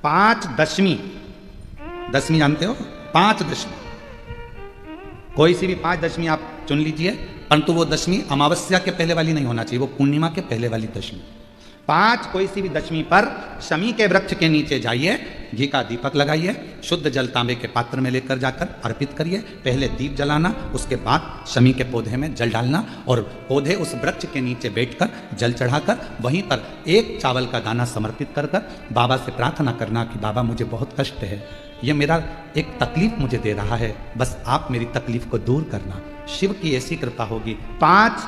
5 दशमी, दशमी जानते हो, 5 दशमी, कोई सी भी 5 दशमी आप चुन लीजिए, परंतु वो दशमी अमावस्या के पहले वाली नहीं होना चाहिए, वो पूर्णिमा के पहले वाली दशमी। 5 कोई सी भी दशमी पर शमी के वृक्ष के नीचे जाइए, घी का दीपक लगाइए, शुद्ध जल तांबे के पात्र में लेकर जाकर अर्पित करिए। पहले दीप जलाना, उसके बाद शमी के पौधे में जल डालना और पौधे उस वृक्ष के नीचे बैठकर जल चढ़ाकर वहीं पर एक चावल का दाना समर्पित कर कर बाबा से प्रार्थना करना कि बाबा मुझे बहुत कष्ट है, ये मेरा एक तकलीफ मुझे दे रहा है, बस आप मेरी तकलीफ को दूर करना। शिव की ऐसी कृपा होगी। 5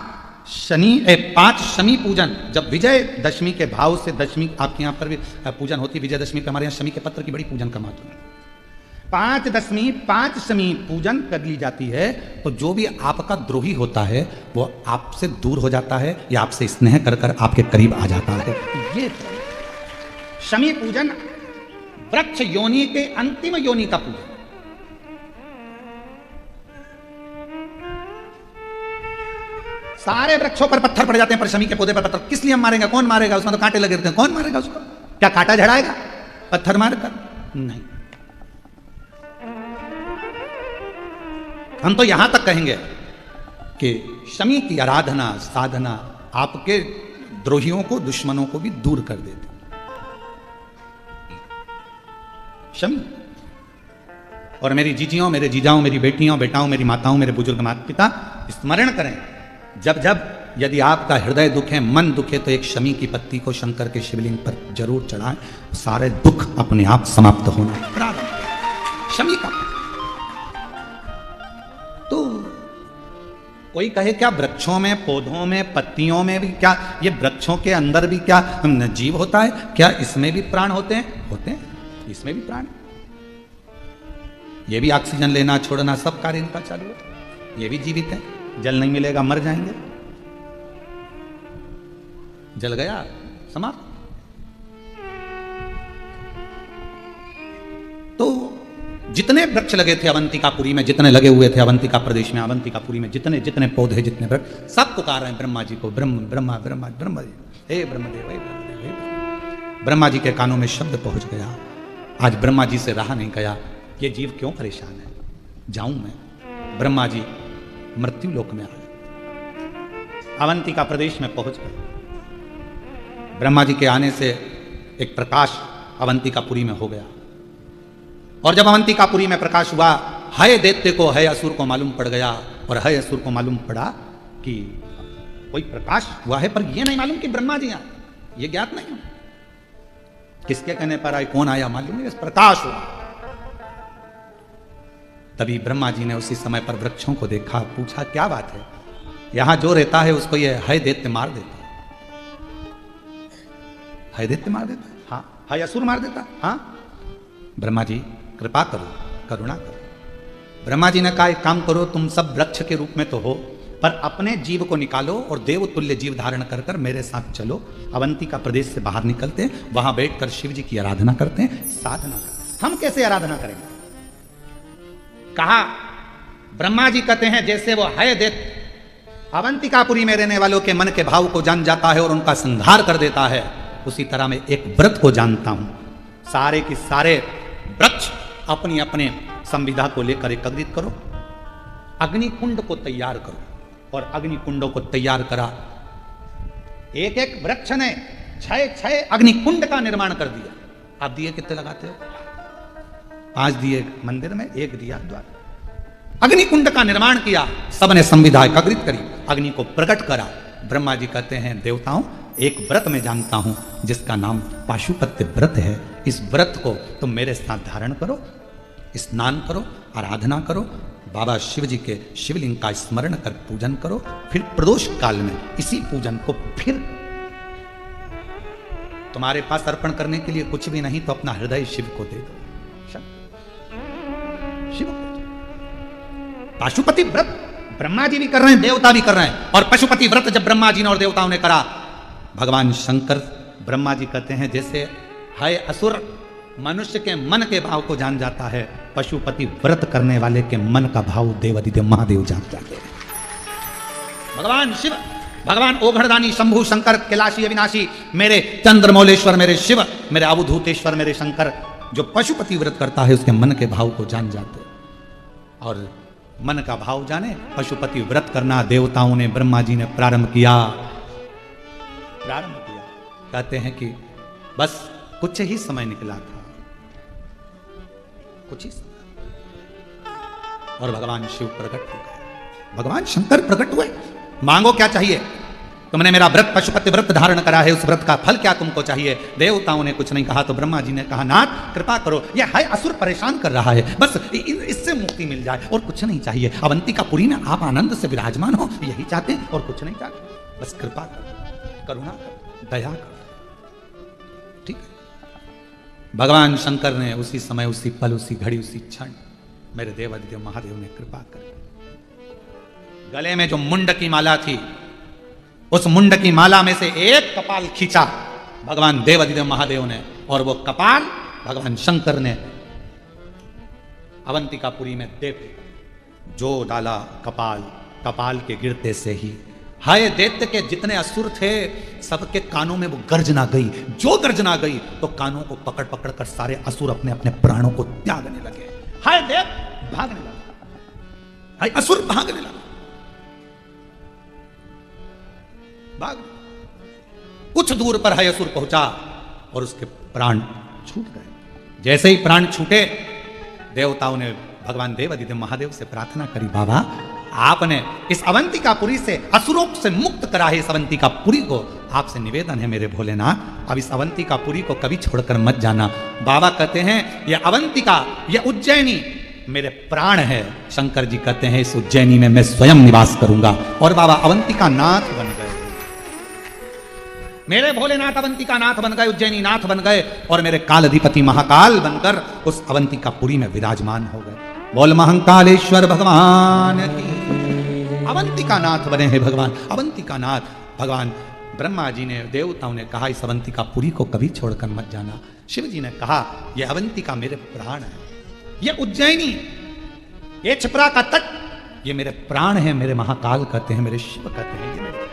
शमी पूजन, जब विजय दशमी के भाव से, दशमी आपके यहाँ पर भी पूजन होती है, विजयदशमी पे हमारे यहाँ शमी के पत्र की बड़ी पूजन का महत्व है। 5 शमी पूजन कर ली जाती है तो जो भी आपका द्रोही होता है वो आपसे दूर हो जाता है या आपसे स्नेह कर कर आपके करीब आ जाता है। ये शमी पूजन वृक्ष योनि के अंतिम योनि का पूजन। सारे वृक्षों पर पत्थर पड़ जाते हैं, पर शमी के पौधे पर पत्थर किस लिए हम मारेंगे? कौन मारेगा? उसमें तो कांटे लगे रहते हैं, कौन मारेगा उसको? क्या कांटा झड़ाएगा पत्थर मारकर? नहीं। हम तो यहां तक कहेंगे कि शमी की आराधना साधना आपके द्रोहियों को, दुश्मनों को भी दूर कर देती। शमी। और मेरी जीजियों, मेरे जीजाओं, मेरी बेटियों, बेटाओं, मेरी माताओं, मेरे बुजुर्ग माता पिता स्मरण करें, जब जब यदि आपका हृदय दुखे, मन दुखे, तो एक शमी की पत्ती को शंकर के शिवलिंग पर जरूर चढ़ाएं, सारे दुख अपने आप समाप्त होना प्रारंभ। शमी का तो कोई कहे क्या वृक्षों में, पौधों में, पत्तियों में भी क्या, ये वृक्षों के अंदर भी क्या जीव होता है? क्या इसमें भी प्राण होते हैं? होते हैं, इसमें भी प्राण। ये भी ऑक्सीजन लेना छोड़ना सब कार्य इनका चालू है, ये भी जीवित है। जल नहीं मिलेगा मर जाएंगे, जल गया समाप्त। तो जितने वृक्ष लगे थे अवंतिकापुरी में, जितने लगे हुए थे अवंतिका प्रदेश में, अवंतिकापुरी में जितने जितने पौधे, जितने वृक्ष, सब पुकार रहे हैं ब्रह्मा जी को। ब्रह्मा ब्रह्मा ब्रह्मा ब्रह्मा जी, हे ब्रह्मदेव, हे ब्रह्मदेव, हे ब्रह्मदेव। ब्रह्मा जी के कानों में शब्द पहुंच गया। आज ब्रह्मा जी से रहा नहीं गया, ये जीव क्यों परेशान है, जाऊं मैं। ब्रह्मा जी मृत्यु लोक में आए, अवंतिका प्रदेश में पहुंच गए। ब्रह्मा जी के आने से एक प्रकाश अवंतिकापुरी में हो गया, और जब अवंतिकापुरी में प्रकाश हुआ, हय दैत्य को, हय असुर को मालूम पड़ गया, और हय असुर को मालूम पड़ा कि कोई प्रकाश हुआ है, पर यह नहीं मालूम कि ब्रह्मा जी आए, ये ज्ञात नहीं। किसके कहने पर आए, कौन आया मालूम नहीं, बस प्रकाश हुआ। तभी ब्रह्मा जी ने उसी समय पर वृक्षों को देखा, पूछा क्या बात है, यहां जो रहता है उसको ये हय दैत्य मार देता है। हय दैत्य मार देता है? हाँ। हय असुर मार देता? हाँ। ब्रह्मा जी कृपा करो, करुणा करो। ब्रह्मा जी ने कहा एक काम करो, तुम सब वृक्ष के रूप में तो हो, पर अपने जीव को निकालो और देवतुल्य जीव धारण कर कर मेरे साथ चलो। अवंतिका प्रदेश से बाहर निकलते हैं, वहां बैठकर शिव जी की आराधना करते हैं, साधना करते हैं। हम कैसे आराधना करेंगे? कहा ब्रह्मा जी कहते हैं जैसे वो हय दैत्य अवंतिकापुरी में रहने वालों के मन के भाव को जान जाता है और उनका संहार कर देता है, उसी तरह मैं एक व्रत को जानता हूं। सारे के सारे वृक्ष अपनी अपने संविधा को लेकर एकत्रित करो, अग्निकुंड को तैयार करो, और अग्निकुंडों को तैयार करा। एक एक वृक्ष ने 6 अग्निकुंड का निर्माण कर दिया। आप दिए कितने लगाते हो? 5 दिए मंदिर में, 1 दिया द्वार। अग्निकुंड का निर्माण किया, सबने संविधा एकत्रित करी, अग्नि को प्रकट करा। ब्रह्मा जी कहते हैं देवताओं, एक व्रत में जानता हूं जिसका नाम पाशुपत्य व्रत है। इस व्रत को तुम मेरे साथ धारण करो, स्नान करो, आराधना करो, बाबा शिव जी के शिवलिंग का स्मरण कर पूजन करो, फिर प्रदोष काल में इसी पूजन को फिर तुम्हारे पास अर्पण करने के लिए कुछ भी नहीं तो अपना हृदय शिव को दे दो। शिव पाशुपति व्रत ब्रह्मा जी भी कर रहे हैं, देवता भी कर रहे हैं। और पशुपति व्रत जब ब्रह्मा जी ने और देवताओं ने करा, भगवान शंकर ब्रह्मा जी कहते हैं जैसे हय असुर मनुष्य के मन के भाव को जान जाता है, पशुपति व्रत करने वाले के मन का भाव देवादिदेव महादेव जान जाते हैं। भगवान शिव भगवान ओघड़दानी, शंभु, शंकर, कैलाशी, अविनाशी, मेरे चंद्रमौलेश्वर, मेरे शिव, मेरे अवधूतेश्वर, मेरे शंकर, जो पशुपति व्रत करता है उसके मन के भाव को जान जाते। और मन का भाव जाने, पशुपति व्रत करना देवताओं ने, ब्रह्मा जी ने प्रारंभ किया। कहते हैं कि बस कुछ ही समय निकला था, कुछ ही समय, और भगवान शिव प्रकट हो गए, भगवान शंकर प्रकट हुए। मांगो क्या चाहिए? तुमने मेरा व्रत, पशुपति व्रत धारण करा है, उस व्रत का फल क्या तुमको चाहिए? देवताओं ने कुछ नहीं कहा तो ब्रह्मा जी ने कहा, नाथ कृपा करो, यह है असुर परेशान कर रहा है, बस इससे मुक्ति मिल जाए, और कुछ नहीं चाहिए। अवंतिकापुरी में आप आनंद से विराजमान हो, यही चाहते हैं, और कुछ नहीं चाहते, बस कृपा करो, करुणा करो, दया करो। ठीक है। भगवान शंकर ने उसी समय, उसी पल, उसी घड़ी, उसी क्षण मेरे देवादिदेव महादेव ने कृपा कर, गले में जो मुंड की माला थी, उस मुंड की माला में से एक कपाल खींचा भगवान देवादिदेव महादेव ने, और वो कपाल भगवान शंकर ने अवंतिकापुरी में दे जो डाला कपाल, कपाल के गिरते से ही हाय दैत्य के जितने असुर थे सबके कानों में वो गर्जना गई। जो गर्जना गई तो कानों को पकड़ पकड़ कर सारे असुर अपने अपने प्राणों को त्यागने लगे। हाय दैत्य भागने लगा, हाय असुर भागने लगा, भाग। कुछ दूर पर हाय असुर पहुंचा और उसके प्राण छूट गए। जैसे ही प्राण छूटे, देवताओं ने भगवान देवादिदेव महादेव से प्रार्थना करी, बाबा आपने इस अवंतिकापुरी से असुरों से मुक्त करा है, इस अवंतिकापुरी को आपसे निवेदन है मेरे भोलेनाथ, अब इस अवंतिकापुरी को कभी छोड़कर मत जाना। बाबा कहते हैं यह अवंतिका, यह उज्जैनी मेरे प्राण है। शंकर जी कहते हैं इस उज्जैनी में मैं स्वयं निवास करूंगा, और बाबा अवंतिका नाथ बन गए। मेरे भोलेनाथ अवंतिका नाथ बन गए, उज्जैनी नाथ बन गए, और मेरे कालाधिपति महाकाल बनकर उस अवंतिकापुरी में विराजमान हो गए। बोल महाकालेश्वर भगवान की। अवंतिका नाथ बने हैं भगवान, अवंतिका नाथ। भगवान ब्रह्मा जी ने, देवताओं ने कहा इस अवंतिकापुरी को कभी छोड़कर मत जाना। शिव जी ने कहा यह अवंतिका मेरे प्राण है, यह उज्जैनी, ये छिपरा का तट, ये मेरे प्राण है। मेरे महाकाल कहते हैं, मेरे शिव कहते हैं ये मेरे प्राण।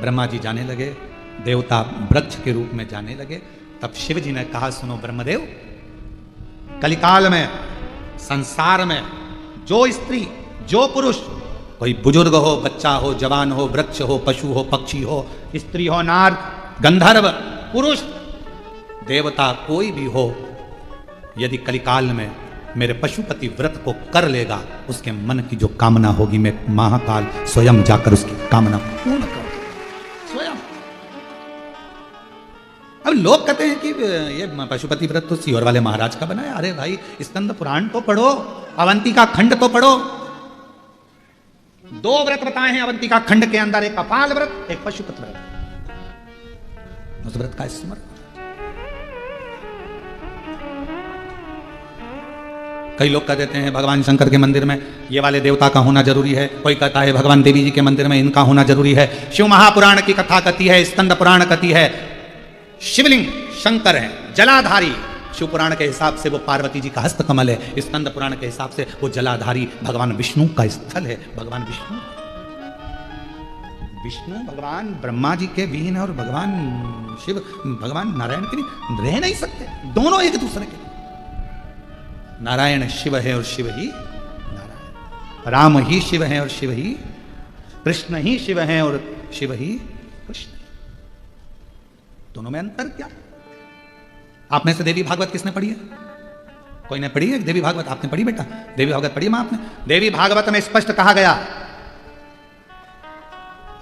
ब्रह्मा जी जाने लगे, देवता वृक्ष के रूप में जाने लगे। तब शिव जी ने कहा सुनो ब्रह्मदेव, कलिकाल में संसार में जो स्त्री जो पुरुष, कोई बुजुर्ग हो, बच्चा हो, जवान हो, वृक्ष हो, पशु हो, पक्षी हो, स्त्री हो, नार, गंधर्व, पुरुष, देवता, कोई भी हो, यदि कलिकाल में मेरे पशुपति व्रत को कर लेगा, उसके मन की जो कामना होगी मैं महाकाल स्वयं जाकर उसकी कामना पूर्ण कर स्वयं। अब लोग कहते हैं कि ये पशुपति व्रत तो सीहोर वाले महाराज का बनाया। अरे भाई स्कंद पुराण तो पढ़ो, अवंतिका खंड तो पढ़ो। 2 व्रत बताए हैं अवंतिका खंड के अंदर, एक कपाल व्रत, एक पशुपति व्रत। उस व्रत का स्मरण। कई लोग कह देते हैं भगवान शंकर के मंदिर में ये वाले देवता का होना जरूरी है, कोई कहता है भगवान देवी जी के मंदिर में इनका होना जरूरी है। शिव महापुराण की कथा कहती है, स्कंद पुराण कहती है शिवलिंग शंकर है, जलाधारी। शिव पुराण के हिसाब से वो पार्वती जी का हस्त कमल है, स्कंद पुराण के हिसाब से वो जलाधारी भगवान विष्णु का स्थल है। भगवान विष्णु, विष्णु भगवान ब्रह्मा जी के विहीन है, और भगवान शिव भगवान नारायण के नहीं रह नहीं सकते, दोनों एक दूसरे के। नारायण शिव है और शिव ही नारायण, राम ही शिव है और शिव ही कृष्ण ही शिव है और शिव ही कृष्ण। दोनों में अंतर क्या? आप में से देवी भागवत किसने पढ़ी है? कोई ने पढ़ी है देवी भागवत? आपने पढ़ी बेटा? देवी भागवत पढ़ी मां आपने? देवी भागवत में स्पष्ट कहा गया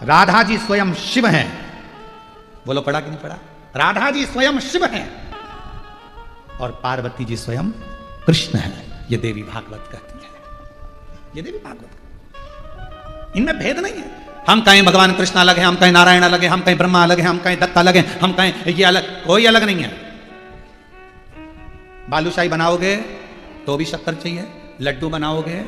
राधा जी स्वयं शिव हैं। बोलो पढ़ा कि नहीं पढ़ा? राधा जी स्वयं शिव हैं और पार्वती जी स्वयं कृष्ण है। ये देवी भागवत कहती है, ये देवी भागवत। इनमें भेद नहीं है। हम कहें भगवान कृष्ण अलग है, हम कहें नारायण अलग है, हम कहें ब्रह्मा अलग है, हम कहें दत्त अलग है, हम कहें ये अलग, कोई अलग नहीं है। बालूशाही बनाओगे तो भी शक्कर चाहिए, लड्डू बनाओगे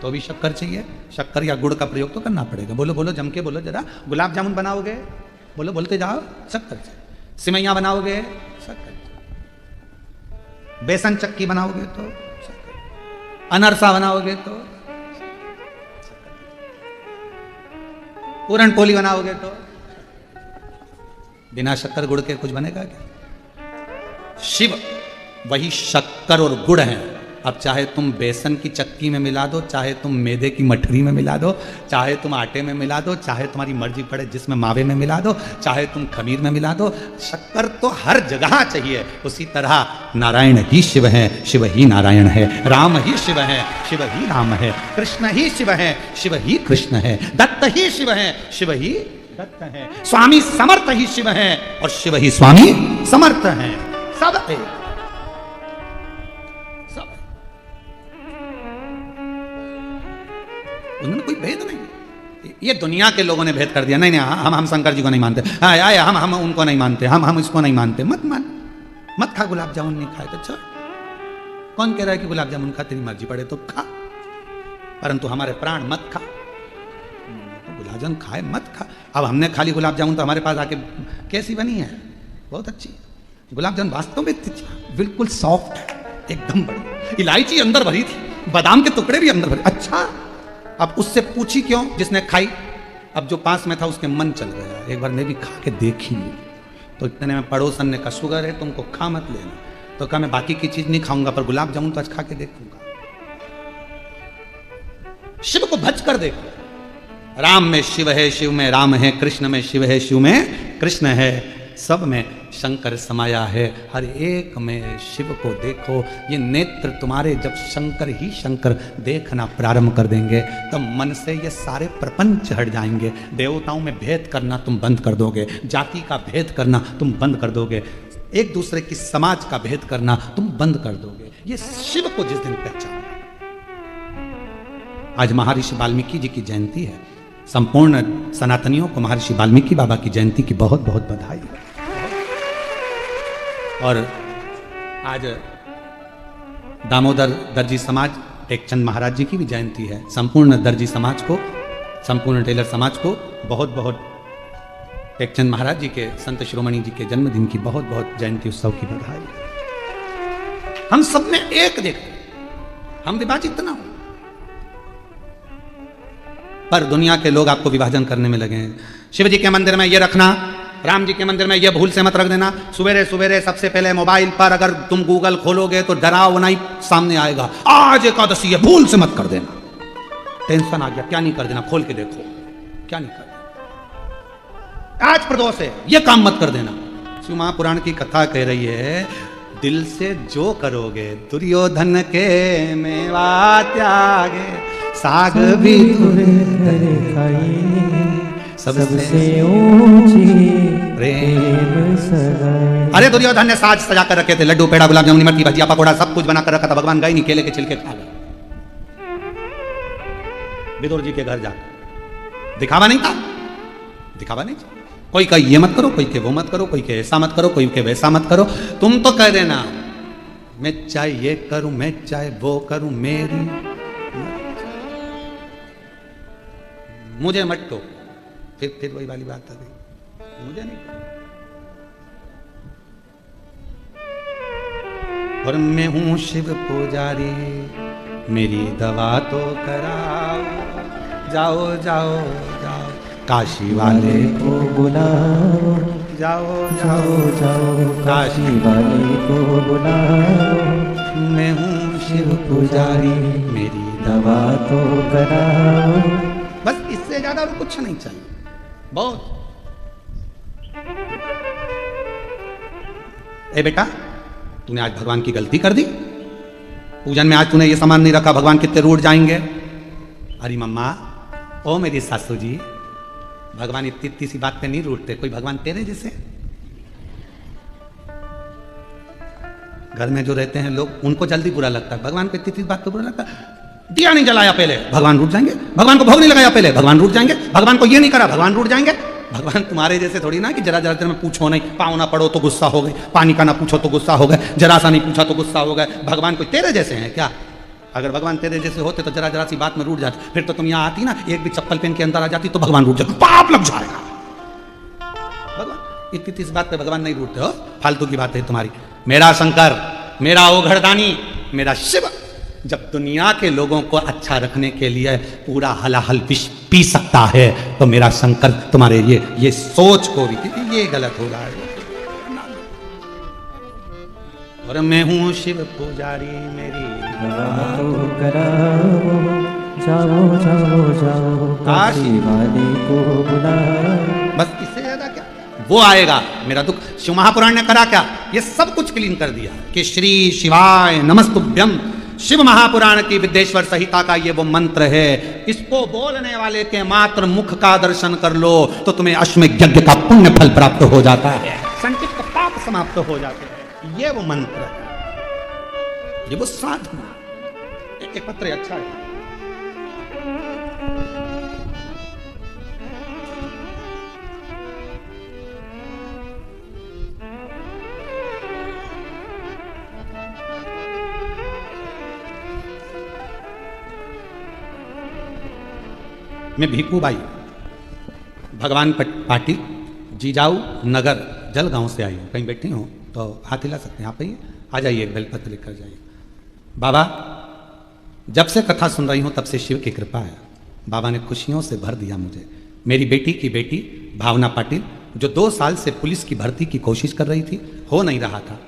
तो भी शक्कर चाहिए। शक्कर या गुड़ का प्रयोग तो करना पड़ेगा। बोलो बोलो जम के बोलो जरा। गुलाब जामुन बनाओगे, बोलो बोलते जाओ, शक्कर चाहिए। सिमैया बनाओगे, शक्कर। बेसन चक्की बनाओगे तो शक्कर। अनरसा बनाओगे तो पूरन पोली बनाओगे तो बिना शक्कर गुड़ के कुछ बनेगा क्या? शिव वही शक्कर और गुड़ है। अब चाहे तुम बेसन की चक्की में मिला दो, चाहे तुम मैदे की मठरी में मिला दो, चाहे तुम आटे में मिला दो, चाहे तुम्हारी मर्जी पड़े जिसमें मावे में मिला दो, चाहे तुम खमीर में मिला दो, शक्कर तो हर जगह चाहिए। उसी तरह नारायण ही शिव है, शिव ही नारायण है, राम ही शिव है, शिव ही राम है, कृष्ण ही शिव है, शिव ही कृष्ण है, दत्त ही शिव है, शिव ही दत्त है, स्वामी समर्थ ही शिव है और शिव ही स्वामी समर्थ है। सब है, सब है। उन्होंने कोई भेद नहीं। ये दुनिया के लोगों ने भेद कर दिया, नहीं नहीं हम शंकर जी को नहीं मानते, हम उनको नहीं मानते, हम इसको नहीं मानते। मत मान, मत खा गुलाब जामुन, नहीं खाए तो अच्छा। कौन कह रहा है कि गुलाब जामुन खा, तेरी मर्जी पड़े तो खा, परंतु हमारे प्राण मत खा। तो गुलाब जामुन खाए मत खा। अब हमने खाली गुलाब जामुन तो हमारे पास आके कैसी बनी है, बहुत अच्छी है गुलाब जामुन, वास्तव में बिल्कुल सॉफ्ट है, एकदम बढ़िया। इलायची अंदर भरी थी, बादाम के टुकड़े भी अंदर भरे। अच्छा, अब उससे पूछी क्यों जिसने खाई? अब जो पास में था उसके मन चल गया, एक बार मैं भी खा के देखी। तो इतने में पड़ोसन ने कहा शुगर है तुमको, खा मत लेना। तो कहा मैं बाकी की चीज नहीं खाऊंगा पर गुलाब जामुन तो आज खा के देखूंगा। शिव को भज कर देखो, राम में शिव है, शिव में राम है, कृष्ण में शिव है, शिव में कृष्ण है, सब में शंकर समाया है, हर एक में शिव को देखो। ये नेत्र तुम्हारे जब शंकर ही शंकर देखना प्रारंभ कर देंगे तब मन से ये सारे प्रपंच हट जाएंगे। देवताओं में भेद करना तुम बंद कर दोगे, जाति का भेद करना तुम बंद कर दोगे, एक दूसरे की समाज का भेद करना तुम बंद कर दोगे। ये शिव को जिस दिन पहचान। आज महर्षि वाल्मीकि जी की जयंती है, संपूर्ण सनातनियों को महर्षि वाल्मीकि बाबा की जयंती की बहुत बहुत बधाई है। और आज दामोदर दर्जी समाज टेकचंद महाराज जी की भी जयंती है। संपूर्ण दर्जी समाज को, संपूर्ण टेलर समाज को बहुत बहुत टेकचंद महाराज जी के, संत शिरोमणि जी के जन्मदिन की बहुत बहुत जयंती उत्सव की बधाई। हम सब में एक देखते, हम विभाजित ना हो, पर दुनिया के लोग आपको विभाजन करने में लगे हैं। शिव जी के मंदिर में ये रखना, राम जी के मंदिर में ये भूल से मत रख देना। सवेरे सवेरे सबसे पहले मोबाइल पर अगर तुम गूगल खोलोगे तो डरावना ही सामने आएगा, आज एकादशी है, भूल से मत कर देना। टेंशन आ गया, क्या नहीं कर देना, खोल के देखो क्या नहीं कर देना। आज प्रदोष है, ये काम मत कर देना। शिव महापुराण की कथा कह रही है, दिल से जो करोगे दुर्योधन के मेवा त्यागे, साग भी सबसे ऊंची प्रेम सगाई। अरे दुर्योधन ने साज सजा कर रखे थे, लड्डू पेड़ा गुलाब जामुन इमरती भजिया पकोड़ा सब कुछ बना कर रखा था, भगवान गए नहीं, केले के छिलके खा गए। विदुर जी के घर जाकर दिखावा नहीं था, दिखावा नहीं था। कोई कहे ये मत करो, कोई के वो मत करो, कोई के ऐसा मत करो, कोई के वैसा मत करो। तुम तो कह देना मैं चाहे ये करूं, मैं चाहे वो करूं, मेरी मुझे मत टोको। फिर वही वाली बात आ गई, मुझे नहीं। और मैं हूं शिव पुजारी, मेरी दवा तो कराओ, जाओ जाओ जाओ काशी वाले को बुलाओ, जाओ जाओ जाओ काशी वाले को बुलाओ। मैं हूं शिव पुजारी, मेरी दवा तो कराओ। बस इससे ज्यादा और कुछ नहीं चाहिए। बहुत ए बेटा, तूने आज भगवान की गलती कर दी, पूजन में आज तूने ये सामान नहीं रखा, भगवान कितने रूठ जाएंगे। अरे मम्मा, ओ मेरी सासू जी, भगवान इतनी इतनी सी बात पे नहीं रूठते, कोई भगवान तेरे जैसे। घर में जो रहते हैं लोग, उनको जल्दी बुरा लगता है, भगवान को इतनी इतनी बात पे बुरा लगता है। दिया नहीं जलाया पहले, भगवान रूठ जाएंगे। भगवान को भोग नहीं लगाया पहले, भगवान रूठ जाएंगे। भगवान को ये नहीं करा, भगवान रूठ जाएंगे। भगवान तुम्हारे जैसे थोड़ी ना कि जरा जरा देर में पूछो नहीं, पाँव ना पड़ो तो गुस्सा हो गए, पानी का ना पूछो तो गुस्सा हो गए, जरा सा नहीं पूछा तो गुस्सा हो गए। भगवान कोई तेरे जैसे हैं क्या? अगर भगवान तेरे जैसे होते तो जरा जरा सी बात में रूठ जाते। फिर तो तुम यहाँ आती ना, एक भी चप्पल पहन के अंदर आ जाती तो भगवान रूठ जाता, पाप लग जाएगा। भगवान इतनी इस बात पे भगवान नहीं रूठते हो, फालतू की बात है तुम्हारी। मेरा शंकर, मेरा ओघड़दानी, मेरा शिव जब दुनिया के लोगों को अच्छा रखने के लिए पूरा हलाहल विष पी सकता है, तो मेरा शंकर तुम्हारे ये सोच को भी, ये गलत हो रहा है। और मैं हूँ शिव पुजारी, मेरी जाओ जाओ जाओ काशी वाले को बुलाओ। बस इससे ज्यादा क्या वो आएगा मेरा दुख। शिव महापुराण ने करा क्या, ये सब कुछ क्लीन कर दिया कि श्री शिवाय नमस्तुभ्यम। शिव महापुराण की विद्येश्वर संहिता का ये वो मंत्र है, इसको बोलने वाले के मात्र मुख का दर्शन कर लो तो तुम्हें अश्वमेध यज्ञ का पुण्य फल प्राप्त हो जाता है, संचित पाप समाप्त हो जाते हैं। ये वो मंत्र है, ये वो साधना। एक पत्र अच्छा है, मैं भीकू बाई भगवान पाटिल जीजाऊ नगर जलगांव से आई हूँ। कहीं बैठी हूँ तो हाथ हिला सकते हैं आप, आइए, आ जाइए, एक बेलपत्र लेकर जाइए। बाबा, जब से कथा सुन रही हूँ तब से शिव की कृपा है। बाबा ने खुशियों से भर दिया मुझे। मेरी बेटी की बेटी भावना पाटिल, जो 2 साल से पुलिस की भर्ती की कोशिश कर रही थी, हो नहीं रहा था,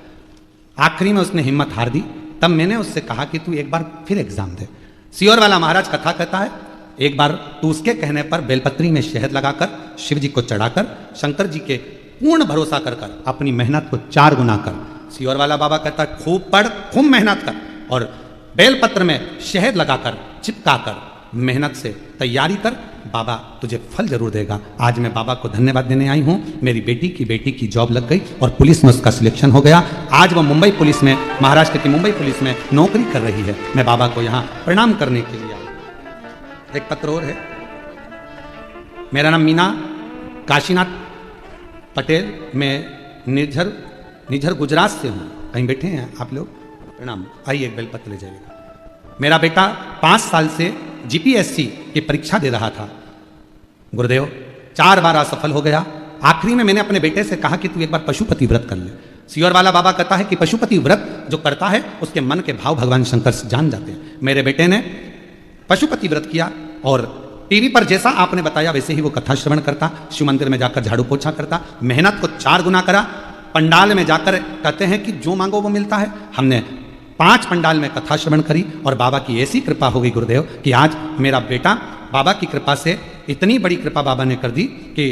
आखिरी में उसने हिम्मत हार दी। तब मैंने उससे कहा कि तू एक बार फिर एग्जाम दे। सियोर वाला महाराज कथा कहता है, एक बार तू उसके कहने पर बेलपत्री में शहद लगाकर शिव जी को चढ़ाकर शंकर जी के पूर्ण भरोसा कर कर अपनी मेहनत को 4 गुना कर। सियोर वाला बाबा कहता है, खूब पढ़, खूब मेहनत कर और बेलपत्र में शहद लगाकर चिपकाकर मेहनत से तैयारी कर, बाबा तुझे फल जरूर देगा। आज मैं बाबा को धन्यवाद देने आई हूँ। मेरी बेटी की जॉब लग गई और पुलिस में उसका सिलेक्शन हो गया। आज वो मुंबई पुलिस में, महाराष्ट्र की मुंबई पुलिस में नौकरी कर रही है। मैं बाबा को यहाँ प्रणाम करने के लिए आया। एक पत्र और है, मेरा नाम मीना काशीनाथ पटेल, मैं निझर गुजरात से हूँ। कहीं बैठे हैं आप लोग, प्रणाम, आइए एक बेलपत्र ले जाइएगा। मेरा बेटा 5 साल से जीपीएससी की परीक्षा दे रहा था। गुरुदेव 4 बार असफल हो गया। आखिरी में मैंने अपने बेटे से कहा कि तू एक बार पशुपति व्रत कर ले। सियोर वाला बाबा कहता है कि पशुपति व्रत जो करता है उसके मन के भाव भगवान शंकर से जान जाते हैं। मेरे बेटे ने पशुपति व्रत किया और टीवी पर जैसा आपने बताया वैसे ही वो कथा श्रवण करता, शिव मंदिर में जाकर झाड़ू पोछा करता, मेहनत को 4 गुना करा। पंडाल में जाकर कहते हैं कि जो मांगो वो मिलता है। हमने 5 पंडाल में कथा श्रवण करी और बाबा की ऐसी कृपा हो गई गुरुदेव कि आज मेरा बेटा, बाबा की कृपा से इतनी बड़ी कृपा बाबा ने कर दी कि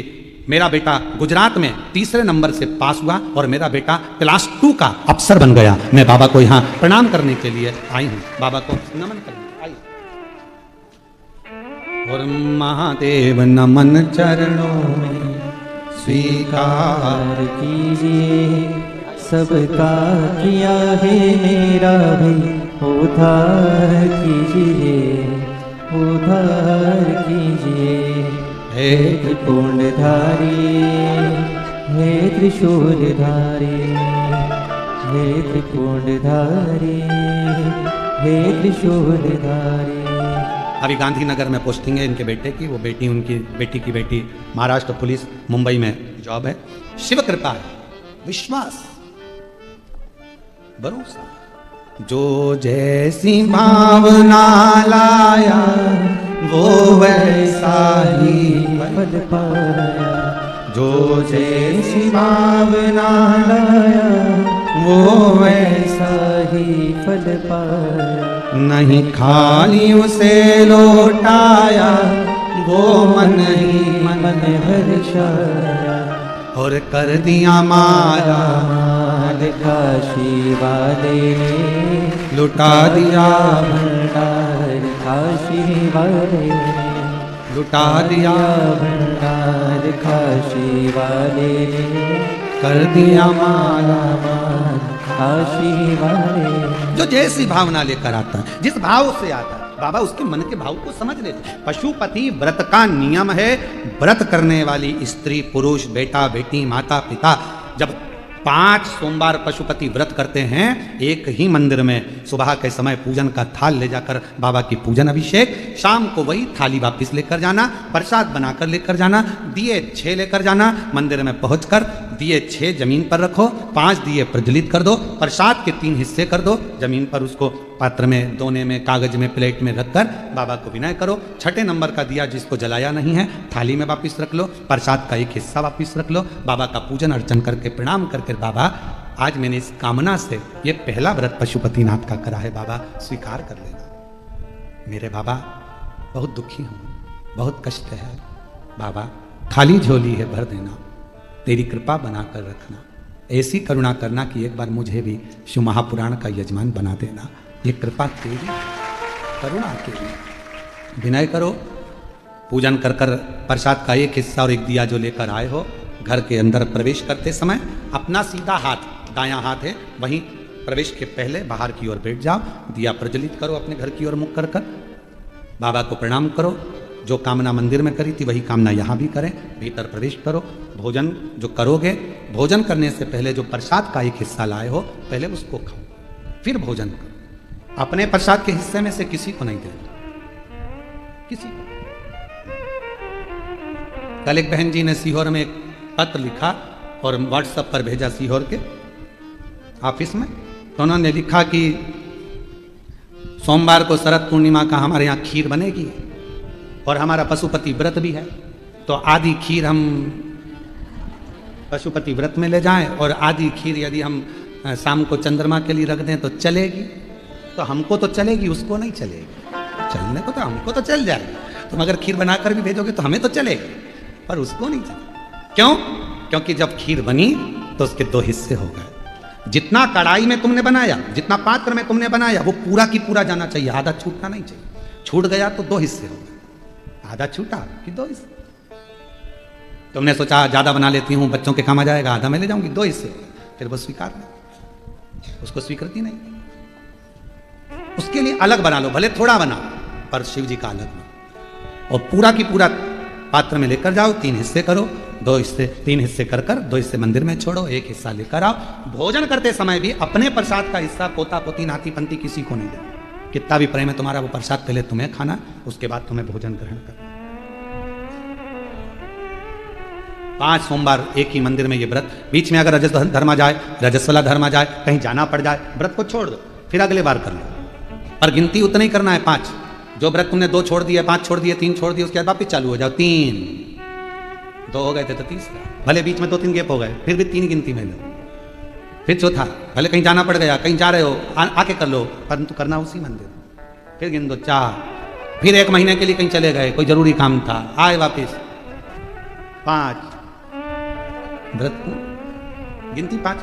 मेरा बेटा गुजरात में 3रे नंबर से पास हुआ और मेरा बेटा क्लास 2 का अफसर बन गया। मैं बाबा को यहाँ प्रणाम करने के लिए आई हूँ, बाबा को नमन करने। और महादेव नमन चरणों में स्वीकार कीजिए, सबका किया है मेरा भी उद्धार कीजिए, उद्धार कीजिए। हे त्रिपुंडधारी, हे त्रिशूलधारी, हे त्रिपुंडधारी, हे त्रिशूलधारी। अभी गांधीनगर में पोस्टिंग है इनके बेटे की, वो बेटी, उनकी बेटी की बेटी महाराष्ट्र पुलिस मुंबई में जॉब है। शिव कृपा है, विश्वास, भरोसा। जो जैसी भावना लाया वो वैसा ही फल पाया, जो जैसी भावना लाया वो वैसा ही फल पाया। नहीं खाली उसे लौटाया वो मन ही मन हर्षाया, और कर दिया माला माल काशी वाले ने, लुटा दिया भंडार काशी वाले ने, लुटा दिया भंडार काशी वाले ने, कर दिया माला माल काशी वाले। जो जैसी भावना लेकर आता है, जिस भाव से आता है, बाबा उसके मन के भाव को समझ लेते हैं। पशुपति व्रत का नियम है, व्रत करने वाली स्त्री पुरुष, बेटा बेटी, माता पिता जब 5 सोमवार पशुपति व्रत करते हैं, एक ही मंदिर में सुबह के समय पूजन का थाल ले जाकर बाबा की पूजन अभिषेक, शाम को वही थाली वापस लेकर जाना, प्रसाद बनाकर लेकर जाना, दिए 6 लेकर जाना, मंदिर में पहुंचकर दिए 6 जमीन पर रखो, 5 दिए प्रज्वलित कर दो, प्रसाद के 3 हिस्से कर दो, जमीन पर उसको पात्र में, दोने में, कागज में, प्लेट में रखकर बाबा को विनय करो। 6ठे नंबर का दिया जिसको जलाया नहीं है थाली में वापिस रख लो, प्रसाद का एक हिस्सा वापिस रख लो, बाबा का पूजन अर्चन करके प्रणाम करके, बाबा आज मैंने इस कामना से ये पहला व्रत पशुपतिनाथ का करा है, बाबा स्वीकार कर लेना। मेरे बाबा बहुत दुखी हूँ, बहुत कष्ट है, बाबा खाली झोली है भर देना, तेरी कृपा बनाकर रखना, ऐसी करुणा करना कि एक बार मुझे भी शिव महापुराण का यजमान बना देना, ये कृपा तेरी, करुणा तेरी। विनय करो, पूजन कर कर प्रसाद का एक हिस्सा और एक दिया जो लेकर आए हो, घर के अंदर प्रवेश करते समय अपना सीधा हाथ, दायां हाथ है, वहीं प्रवेश के पहले बाहर की ओर बैठ जाओ, दिया प्रज्वलित करो अपने घर की ओर मुख कर कर, बाबा को प्रणाम करो, जो कामना मंदिर में करी थी वही कामना यहाँ भी करें, भीतर प्रवेश करो। भोजन जो करोगे, भोजन करने से पहले जो प्रसाद का एक हिस्सा लाए हो पहले उसको खाओ, फिर भोजन करो। अपने प्रसाद के हिस्से में से किसी को नहीं देना, किसी को। कल एक बहन जी ने सीहोर में एक पत्र लिखा और व्हाट्सएप पर भेजा सीहोर के ऑफिस में, तो उन्होंने लिखा कि सोमवार को शरद पूर्णिमा का हमारे यहाँ खीर बनेगी और हमारा पशुपति व्रत भी है, तो आधी खीर हम पशुपति व्रत में ले जाएं और आधी खीर यदि हम शाम को चंद्रमा के लिए रख दें तो चलेगी। तो हमको तो चलेगी, उसको नहीं चलेगी। चलने को तो हमको तो चल जाएगी, तुम अगर खीर बनाकर भी भेजोगे तो हमें तो चलेगी, पर उसको नहीं चलेगी। क्यों? क्योंकि जब खीर बनी तो उसके 2 हिस्से हो गए। जितना कढ़ाई में तुमने बनाया, जितना पात्र में तुमने बनाया, वो पूरा की पूरा जाना चाहिए, आधा छूटना नहीं चाहिए। छूट गया तो 2 हिस्से हो गए, आधा छूटा कि 2 हिस्से। तुमने सोचा ज्यादा बना लेती हूँ बच्चों के काम आ जाएगा, आधा मैं ले जाऊंगी, 2 हिस्से, फिर वो स्वीकार नहीं, उसको स्वीकृति नहीं। उसके लिए अलग बना लो, भले थोड़ा बना, पर शिव जी का अलग बना। और पूरा की पूरा पात्र में लेकर जाओ, 3 हिस्से करो, 2 हिस्से, 3 हिस्से कर 2 हिस्से मंदिर में छोड़ो, 1 हिस्सा लेकर आओ। भोजन करते समय भी अपने प्रसाद का हिस्सा पोता पोती नाती पंती किसी को नहीं देना। कितना भी प्रेम है तुम्हारा, वो प्रसाद पहले तुम्हें खाना, उसके बाद तुम्हें भोजन ग्रहण करना। 5 सोमवार एक ही मंदिर में ये व्रत, बीच में अगर रजस धर्म आ जाए, रजस्वला धर्म आ जाए, कहीं जाना पड़ जाए, व्रत को छोड़ दो, फिर अगले बार कर लो। पर गिनती उतना ही करना है, 5। जो व्रत तुमने 2 छोड़ दिए, 5 छोड़ दिए, 3 छोड़ दिए, उसके बाद वापिस चालू हो जाओ। 3, 2 हो गए थे तो तीसरा, भले बीच में 2-3 गैप हो गए, फिर भी 3 गिनती में लो। फिर चौथा, भले कहीं जाना पड़ गया, कहीं जा रहे हो, आके कर लो, परंतु करना उसी मंदिर। फिर गिन दो 4, फिर 1 महीने के लिए कहीं चले गए, कोई जरूरी काम था, आए वापिस 5, व्रत गिनती 5।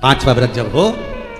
5वां व्रत जब हो,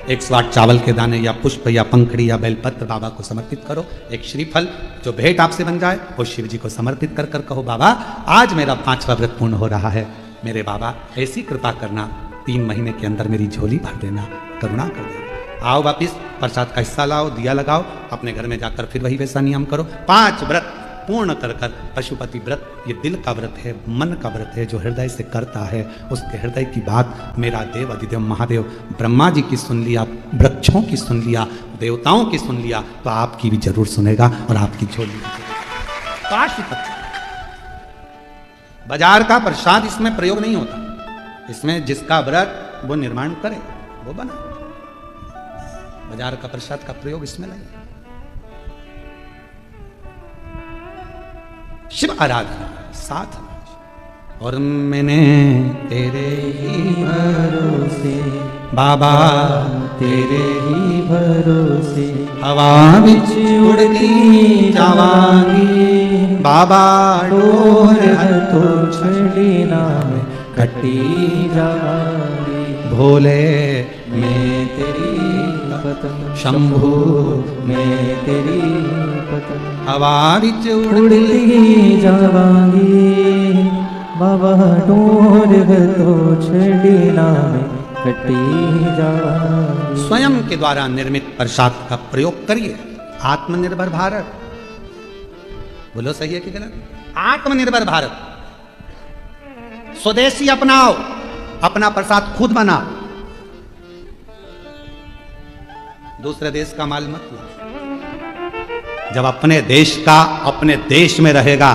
108 चावल के दाने या पुष्प या पंखड़ी या बेलपत्र बाबा को समर्पित करो। एक श्रीफल जो भेंट आपसे बन जाए वो शिव जी को समर्पित कर कहो, बाबा आज मेरा 5वां व्रत पूर्ण हो रहा है, मेरे बाबा ऐसी कृपा करना, 3 महीने के अंदर मेरी झोली भर देना, करुणा कर देना। आओ वापिस प्रसाद का हिस्सा लाओ, दिया लगाओ, अपने घर में जाकर फिर वही वैसा नियम करो। 5 व्रत पूर्ण कर पशुपति व्रत, ये दिल का व्रत है, मन का व्रत है, जो हृदय से करता है उसके हृदय की बात मेरा देव अधिदेव महादेव ब्रह्मा जी की सुन लिया, वृक्षों की सुन लिया, देवताओं की सुन लिया, तो आपकी भी जरूर सुनेगा और आपकी झोली पाशुपति। बाजार का प्रसाद इसमें प्रयोग नहीं होता, इसमें जिसका व्रत वो निर्माण करे वो बना। बाजार का प्रसाद का प्रयोग इसमें नहीं है। शिव आराधना साथ, और मैंने तेरे ही भरोसे बाबा, तेरे ही भरोसे हवा विच उड़ती जावांगी, बाबा डोर तो छड़ी नाम कटी जावांगी। भोले मैं तेरी पतंग, शंभू मैं तेरी पतंग, हवा विच उड़ती जावांगी, बाबा डोर तो छड़ी नाम कटी जावांगी। स्वयं के द्वारा निर्मित प्रसाद का प्रयोग करिए। आत्मनिर्भर भारत, बोलो सही है कि गलत? आत्मनिर्भर भारत, स्वदेशी अपनाओ, अपना प्रसाद खुद बनाओ, दूसरे देश का माल मत लो। जब अपने देश का अपने देश में रहेगा,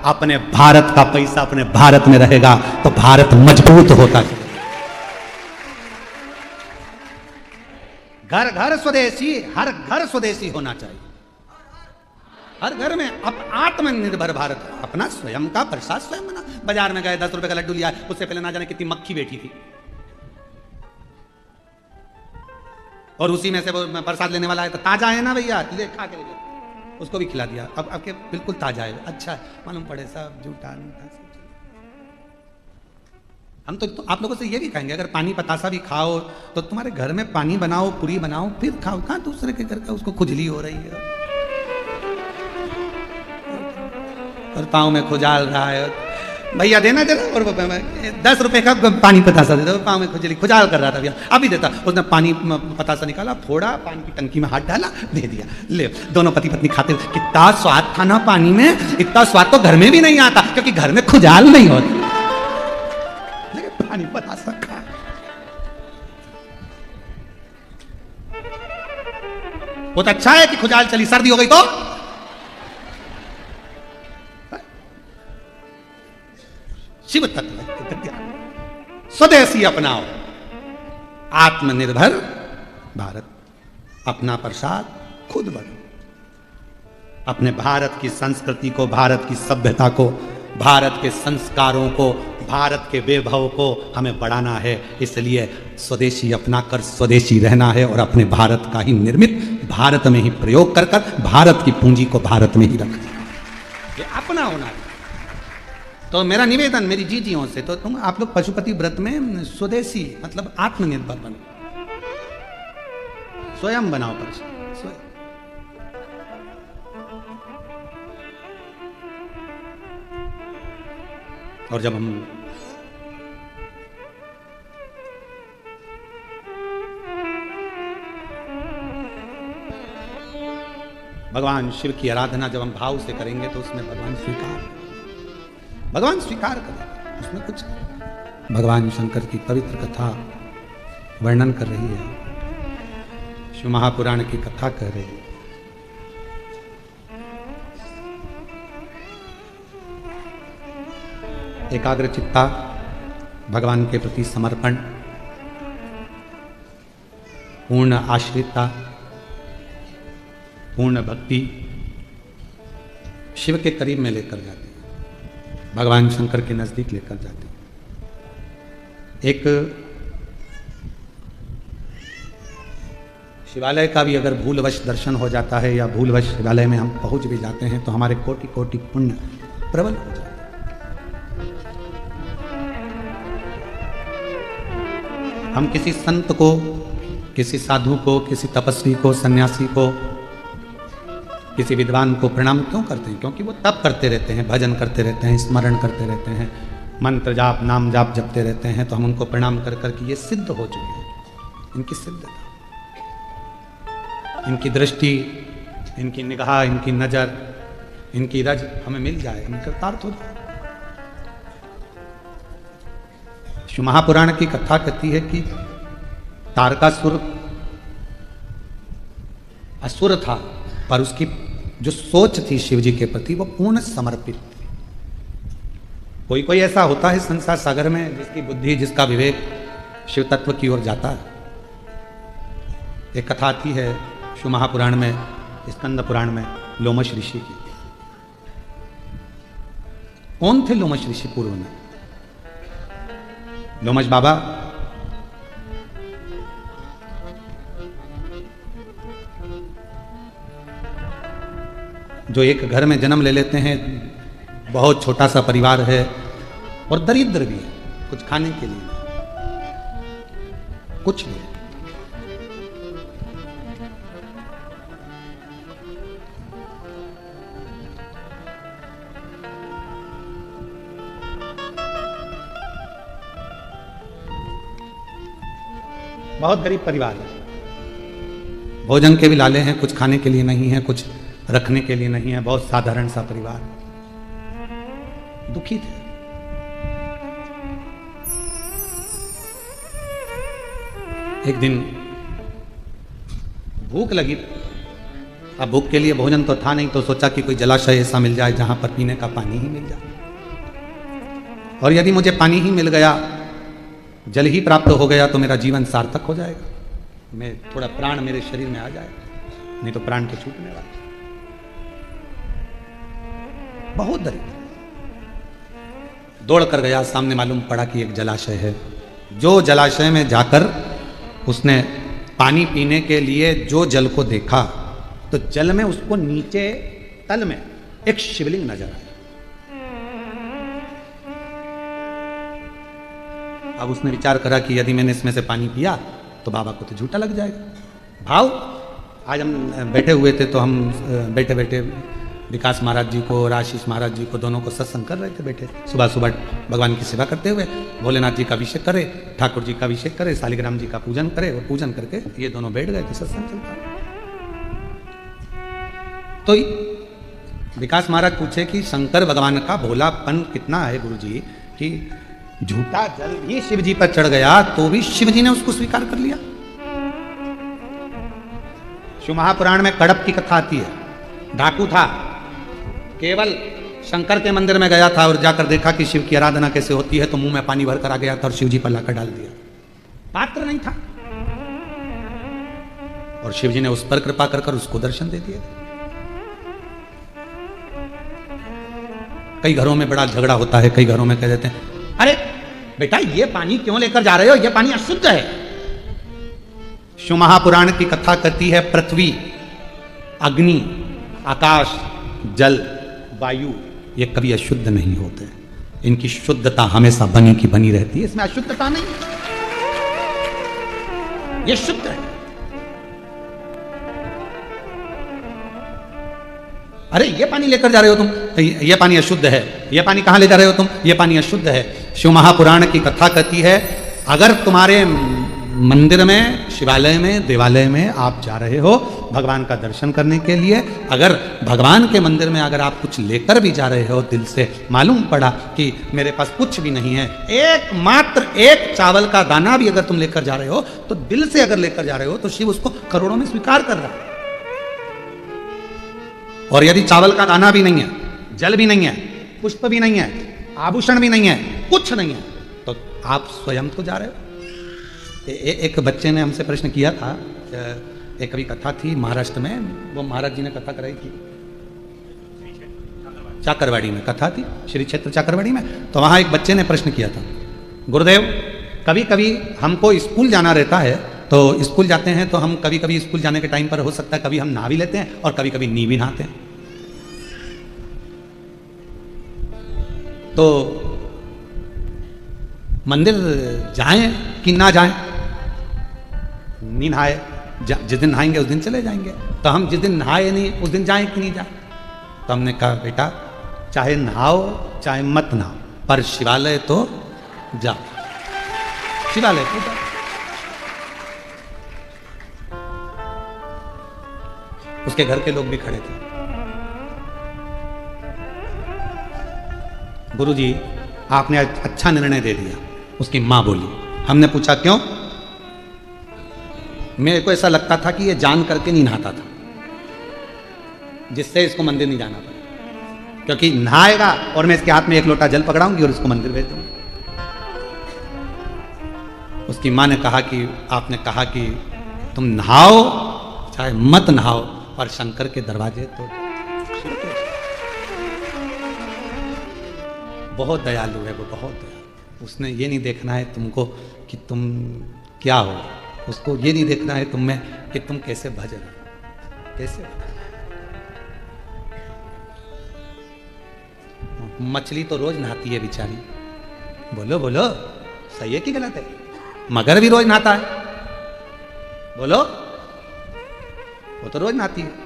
अपने भारत का पैसा अपने भारत में रहेगा तो भारत मजबूत होता है। घर घर स्वदेशी, हर घर स्वदेशी होना चाहिए। हर घर में आत्मनिर्भर भारत, अपना स्वयं का प्रसाद स्वयं बना। बाजार में गए 10 रुपए का लड्डू लिया, उससे पहले ना जाने कितनी मक्खी बैठी थी, और उसी में से वो प्रसाद लेने वाला है तो ताजा है ना भैया, ले खा के ले, उसको भी खिला दिया। अब आपके बिल्कुल ताजा है, अच्छा है, मालूम पड़े सब झूठा मीठा सब। हम तो आप लोगों से ये भी कहेंगे, अगर पानी पतासा भी खाओ तो तुम्हारे घर में पानी बनाओ, पूरी बनाओ, फिर खाओ। कहाँ दूसरे के घर का उसको खुजली हो रही है और पाँव में खुजाल रहा है, भैया देना जरा, और 10 रुपए का पानी पतासा देता, पाँव में खुजली खुजाल कर रहा था भैया, अभी देता। उसने पानी पतासा निकाला, फोड़ा, पानी की टंकी में हाथ डाला, दे दिया, ले। दोनों पति पत्नी खाते, कितना स्वाद था ना पानी में, इतना स्वाद तो घर में भी नहीं आता, क्योंकि घर में खुजाल नहीं होती, लेकिन पानी पतासा खा। बहुत अच्छा है कि खुजाल चली, सर्दी हो गई तो शिव तत्व, स्वदेशी अपनाओ, आत्मनिर्भर भारत, अपना प्रसाद खुद बनो। अपने भारत की संस्कृति को, भारत की सभ्यता को, भारत के संस्कारों को, भारत के वैभव को हमें बढ़ाना है। इसलिए स्वदेशी अपना कर स्वदेशी रहना है और अपने भारत का ही निर्मित भारत में ही प्रयोग कर भारत की पूंजी को भारत में ही रखना है, ये अपना होना है। तो मेरा निवेदन मेरी जीजियों से, तो तुम आप लोग पशुपति व्रत में स्वदेशी मतलब आत्मनिर्भर बनो, स्वयं बनाओ स्वयं। और जब हम भगवान शिव की आराधना जब हम भाव से करेंगे तो उसमें भगवान स्वीकार करें। उसमें कुछ भगवान शंकर की पवित्र कथा वर्णन कर रही है, शिव महापुराण की कथा कह रही है। एकाग्र चित्ता, भगवान के प्रति समर्पण, पूर्ण आश्रितता, पूर्ण भक्ति शिव के करीब में लेकर जाती है, भगवान शंकर के नजदीक लेकर जाती है। एक शिवालय का भी अगर भूलवश दर्शन हो जाता है या भूलवश शिवालय में हम पहुंच भी जाते हैं तो हमारे कोटि कोटि पुण्य प्रबल हो जाते हैं। हम किसी संत को, किसी साधु को, किसी तपस्वी को, सन्यासी को, किसी विद्वान को प्रणाम क्यों करते हैं? क्योंकि वो तप करते रहते हैं, भजन करते रहते हैं, स्मरण करते रहते हैं, मंत्र जाप नाम जाप जपते रहते हैं, तो हम उनको प्रणाम कर करके ये सिद्ध हो चुके हैं, इनकी सिद्धता, इनकी दृष्टि, इनकी निगाह, इनकी नजर, इनकी रज हमें मिल जाए, हम कृतार्थ हो जाए। शिव महापुराण की कथा कहती है कि तारकासुर असुर था, पर उसकी जो सोच थी शिव जी के प्रति वो पूर्ण समर्पित थी। कोई कोई ऐसा होता है संसार सागर में जिसकी बुद्धि, जिसका विवेक शिव तत्व की ओर जाता है। एक कथा आती है शिव महापुराण में, स्कंद पुराण में, लोमश ऋषि की। कौन थे लोमश ऋषि पूर्व में? लोमश बाबा जो एक घर में जन्म ले लेते हैं, बहुत छोटा सा परिवार है और दरिद्र भी है, कुछ खाने के लिए कुछ नहीं। बहुत गरीब परिवार है, भोजन के भी लाले हैं, कुछ खाने के लिए नहीं है, कुछ रखने के लिए नहीं है, बहुत साधारण सा परिवार, दुखी थे। एक दिन भूख लगी, अब भूख के लिए भोजन तो था नहीं, तो सोचा कि कोई जलाशय ऐसा मिल जाए जहां पर पीने का पानी ही मिल जाए। और यदि मुझे पानी ही मिल गया, जल ही प्राप्त हो गया, तो मेरा जीवन सार्थक हो जाएगा, मैं थोड़ा प्राण मेरे शरीर में आ जाएगा, नहीं तो प्राण तो छूटने वाला। बहुत दरिद्र दौड़ कर गया, सामने मालूम पड़ा कि एक जलाशय है। जो जलाशय में जाकर उसने पानी पीने के लिए जो जल को देखा, तो जल में उसको नीचे तल में एक शिवलिंग नजर आया। अब उसने विचार करा कि यदि मैंने इसमें से पानी पिया तो बाबा को तो झूठा लग जाएगा। भाव आज हम बैठे हुए थे, तो हम बैठे बैठे विकास महाराज जी को और आशीष महाराज जी को, दोनों को सत्संग कर रहे थे बैठे, सुबह सुबह भगवान की सेवा करते हुए। भोलेनाथ जी का अभिषेक करे, ठाकुर जी का अभिषेक करे, शालिग्राम जी का पूजन करे, और पूजन करके ये दोनों बैठ गए थे, सत्संग चलता। तो विकास महाराज पूछे कि शंकर भगवान का भोलापन कितना है गुरुजी, कि झूठा जल भी शिव जी पर चढ़ गया तो भी शिव जी ने उसको स्वीकार कर लिया। शिव महापुराण में कड़प की कथा आती है। डाकू था, केवल शंकर के मंदिर में गया था और जाकर देखा कि शिव की आराधना कैसे होती है, तो मुंह में पानी भर कर आ गया था और शिव जी पर लाकर डाल दिया। पात्र नहीं था, और शिव जी ने उस पर कृपा कर उसको दर्शन दे दिए। कई घरों में बड़ा झगड़ा होता है, कई घरों में कह देते हैं, अरे बेटा ये पानी क्यों लेकर जा रहे हो, ये पानी अशुद्ध है। शिव महापुराण की कथा कहती है, पृथ्वी, अग्नि, आकाश, जल, वायु, ये कभी अशुद्ध नहीं होते, इनकी शुद्धता हमेशा बनी की बनी रहती है, इसमें अशुद्धता नहीं, ये शुद्ध है। अरे ये पानी लेकर जा रहे हो तुम, ये पानी अशुद्ध है, ये पानी कहां ले जा रहे हो तुम, ये पानी अशुद्ध है। शिव महापुराण की कथा कहती है, अगर तुम्हारे मंदिर में, शिवालय में, देवालय में आप जा रहे हो भगवान का दर्शन करने के लिए, अगर भगवान के मंदिर में अगर आप कुछ लेकर भी जा रहे हो, दिल से मालूम पड़ा कि मेरे पास कुछ भी नहीं है, एकमात्र एक चावल का दाना भी अगर तुम लेकर जा रहे हो, तो दिल से अगर लेकर जा रहे हो, तो शिव उसको करोड़ों में स्वीकार कर रहा है। और यदि चावल का दाना भी नहीं है, जल भी नहीं है, पुष्प भी नहीं है, आभूषण भी नहीं है, कुछ नहीं है, तो आप स्वयं तो जा रहे हो। एक बच्चे ने हमसे प्रश्न किया था, एक कभी कथा थी महाराष्ट्र में, वो महाराज जी ने कथा कराई थी, चाकरवाड़ी में कथा थी, श्री क्षेत्र चाकरवाड़ी में। तो वहां एक बच्चे ने प्रश्न किया था, गुरुदेव कभी कभी हमको स्कूल जाना रहता है, तो स्कूल जाते हैं तो हम कभी कभी स्कूल जाने के टाइम पर हो सकता है कभी हम नहा भी लेते हैं और कभी कभी नी भी नहाते हैं, तो मंदिर जाएं कि ना जाएं, नहीं नहाए, जिस दिन नहाएंगे उस दिन चले जाएंगे, तो हम जिस दिन नहाए नहीं उस दिन जाएं कि नहीं जाएं। तो हमने कहा बेटा चाहे नहाओ चाहे मत नहाओ, पर शिवालय तो जाओ, शिवालय तो जाओ। उसके घर के लोग भी खड़े थे। गुरुजी आपने अच्छा निर्णय दे दिया, उसकी मां बोली। हमने पूछा क्यों? मेरे को ऐसा लगता था कि ये जान करके नहीं नहाता था, जिससे इसको मंदिर नहीं जाना पड़ा, क्योंकि नहाएगा और मैं इसके हाथ में एक लोटा जल पकड़ाऊंगी और इसको मंदिर भेज दूंगी। उसकी मां ने कहा कि आपने कहा कि तुम नहाओ चाहे मत नहाओ, पर शंकर के दरवाजे तो बहुत दयालु है वो, बहुत दयालु। उसने ये नहीं देखना है तुमको कि तुम क्या हो, उसको ये नहीं देखना है तुम में कि तुम कैसे भज रहे हो, कैसे। मछली तो रोज नहाती है बेचारी, बोलो बोलो सही है कि गलत है? मगर भी रोज नहाता है, बोलो, वो तो रोज नहाती है।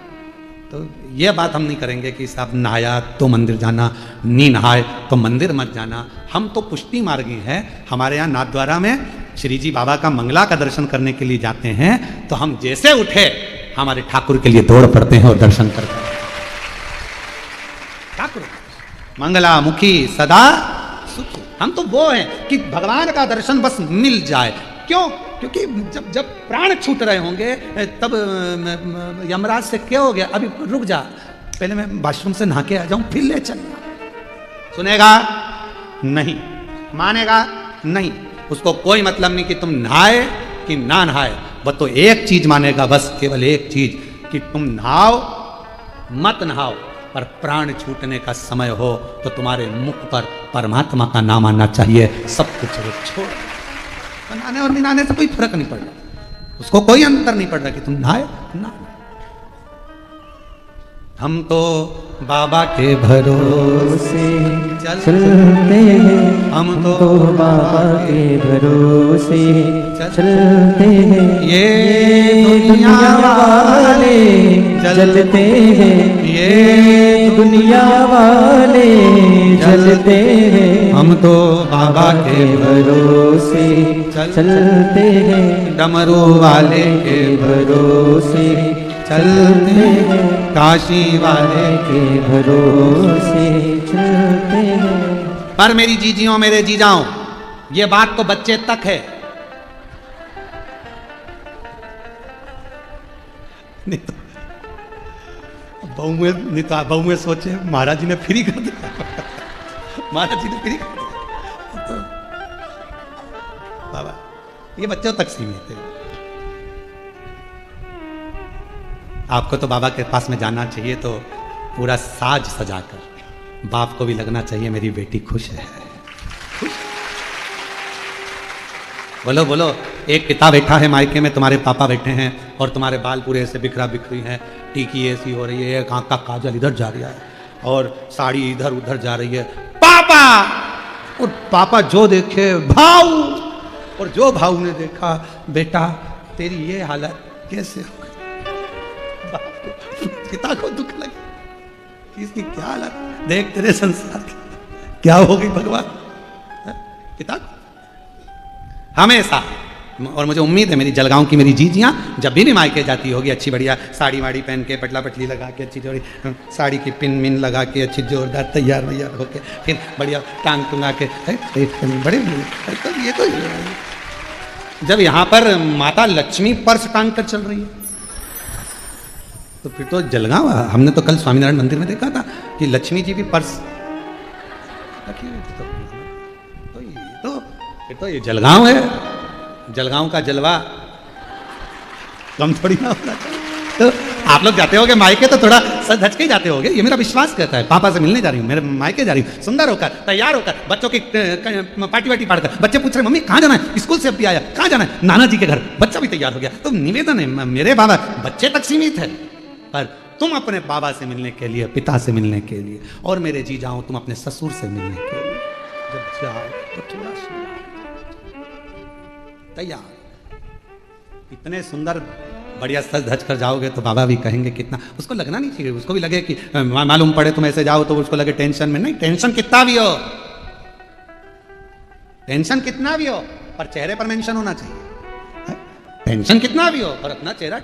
तो ये बात हम नहीं करेंगे कि साहब नहाया तो मंदिर जाना, नहीं नहाए तो मंदिर मत जाना। हम तो पुष्टि मार्गी हैं। हमारे यहाँ नाथद्वारा में श्री जी बाबा का मंगला का दर्शन करने के लिए जाते हैं, तो हम जैसे उठे हमारे ठाकुर के लिए दौड़ पड़ते हैं और दर्शन करते हैं। ठाकुर मंगला मुखी सदा सुखी। हम तो वो हैं कि भगवान का दर्शन बस मिल जाए, क्यों? क्योंकि जब जब प्राण छूट रहे होंगे तब यमराज से क्या हो गया, अभी रुक जा, पहले मैं वॉशरूम से नहा के आ जाऊं फिर ले चलना। सुनेगा नहीं, मानेगा नहीं, उसको कोई मतलब नहीं कि तुम नहाए कि ना नहाए, वह तो एक चीज मानेगा, बस केवल एक चीज कि तुम नहाओ मत नहाओ, पर प्राण छूटने का समय हो तो तुम्हारे मुख पर परमात्मा का नाम आना चाहिए। सब कुछ छोड़, नहाने और नहीं नहाने से कोई फर्क नहीं पड़ रहा, उसको कोई अंतर नहीं पड़ रहा कि तुम नहाए ना। हम तो बाबा के भरोसे चलते हैं, हम तो बाबा के भरोसे चलते हैं। ये दुनिया वाले जलते हैं, ये दुनिया वाले जलते हैं। हम तो बाबा के भरोसे चलते हैं, डमरू वाले के भरोसे चलते हैं, काशी वाले के भरोसे चलते हैं। पर मेरी जीजियों मेरे जीजाओं, ये बात तो बच्चे तक है, नहीं तो बहू में सोचे महाराज जी ने फ्री कर दिया, महाराज जी ने फ्री कर दिया, तो बाबा ये बच्चों तक सीमित है। आपको तो बाबा के पास में जाना चाहिए तो पूरा साज सजाकर, बाप को भी लगना चाहिए मेरी बेटी खुश है। बोलो बोलो, एक पिता बैठा है मायके में, तुम्हारे पापा बैठे हैं और तुम्हारे बाल पूरे ऐसे बिखरा बिखरी हैं, टीकी ऐसी हो रही है, एक आंख का काजल इधर जा रहा है और साड़ी इधर उधर जा रही है, पापा, और पापा जो देखे भाऊ, और जो भाऊ ने देखा बेटा तेरी ये हालत कैसे हो गई। पिता को दुख लगे, इसकी क्या हालत, देख तेरे संसार की क्या हो गई भगवान। पिता को हमेशा, और मुझे उम्मीद है मेरी जलगांव की मेरी जीजियां जब भी मायके जाती होगी अच्छी बढ़िया साड़ी वाड़ी पहन के, पटला पटली लगा के, अच्छी जोड़ी साड़ी की पिन मिन लगा के, अच्छी जोरदार तैयार वैयार होके, फिर बढ़िया टांग टुंगा के, बड़े तो ये तो जब यहाँ पर माता लक्ष्मी पर्स टांग कर चल रही है तो फिर तो जलगांव, हमने तो कल स्वामीनारायण मंदिर में देखा था कि लक्ष्मी जी भी पर्स रखी हुई थी, तो फिर तो ये जलगांव है, जलगांव का जलवा कम थोड़ी ना होना चाहिए। तो आप लोग जाते होगे मायके तो थोड़ा सज धज के ही जाते होगे, ये मेरा विश्वास कहता है। पापा से मिलने जा रही हूँ, मेरे मायके जा रही हूँ, सुंदर होकर तैयार होकर, बच्चों की पार्टी वार्टी पाड़कर, बच्चे पूछ रहे मम्मी कहाँ जाना है, स्कूल से अभी आया, कहाँ जाना है, नाना जी के घर, बच्चा भी तैयार हो गया। तो निवेदन है मेरे बाबा, बच्चे तक सीमित है, पर तुम अपने बाबा से मिलने के लिए, पिता से मिलने के लिए, और मेरे जी जाओ तुम अपने ससुर से मिलने के लिए जब जाओ तो थोड़ा तैयार, इतने सुंदर बढ़िया सज धज कर जाओगे तो बाबा भी कहेंगे कितना, उसको लगना नहीं चाहिए, उसको भी लगे कि मालूम पड़े तुम ऐसे जाओ तो उसको लगे टेंशन में, नहीं टेंशन कितना भी हो, टेंशन कितना भी हो, पर चेहरे पर मेंशन होना चाहिए, टेंशन कितना भी हो पर अपना चेहरा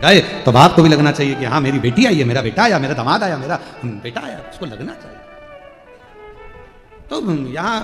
गए तो बाप को भी लगना चाहिए कि हाँ मेरी बेटी आई है, मेरा बेटा आया, मेरा दामाद आया, मेरा बेटा आया, उसको लगना चाहिए। तो यहाँ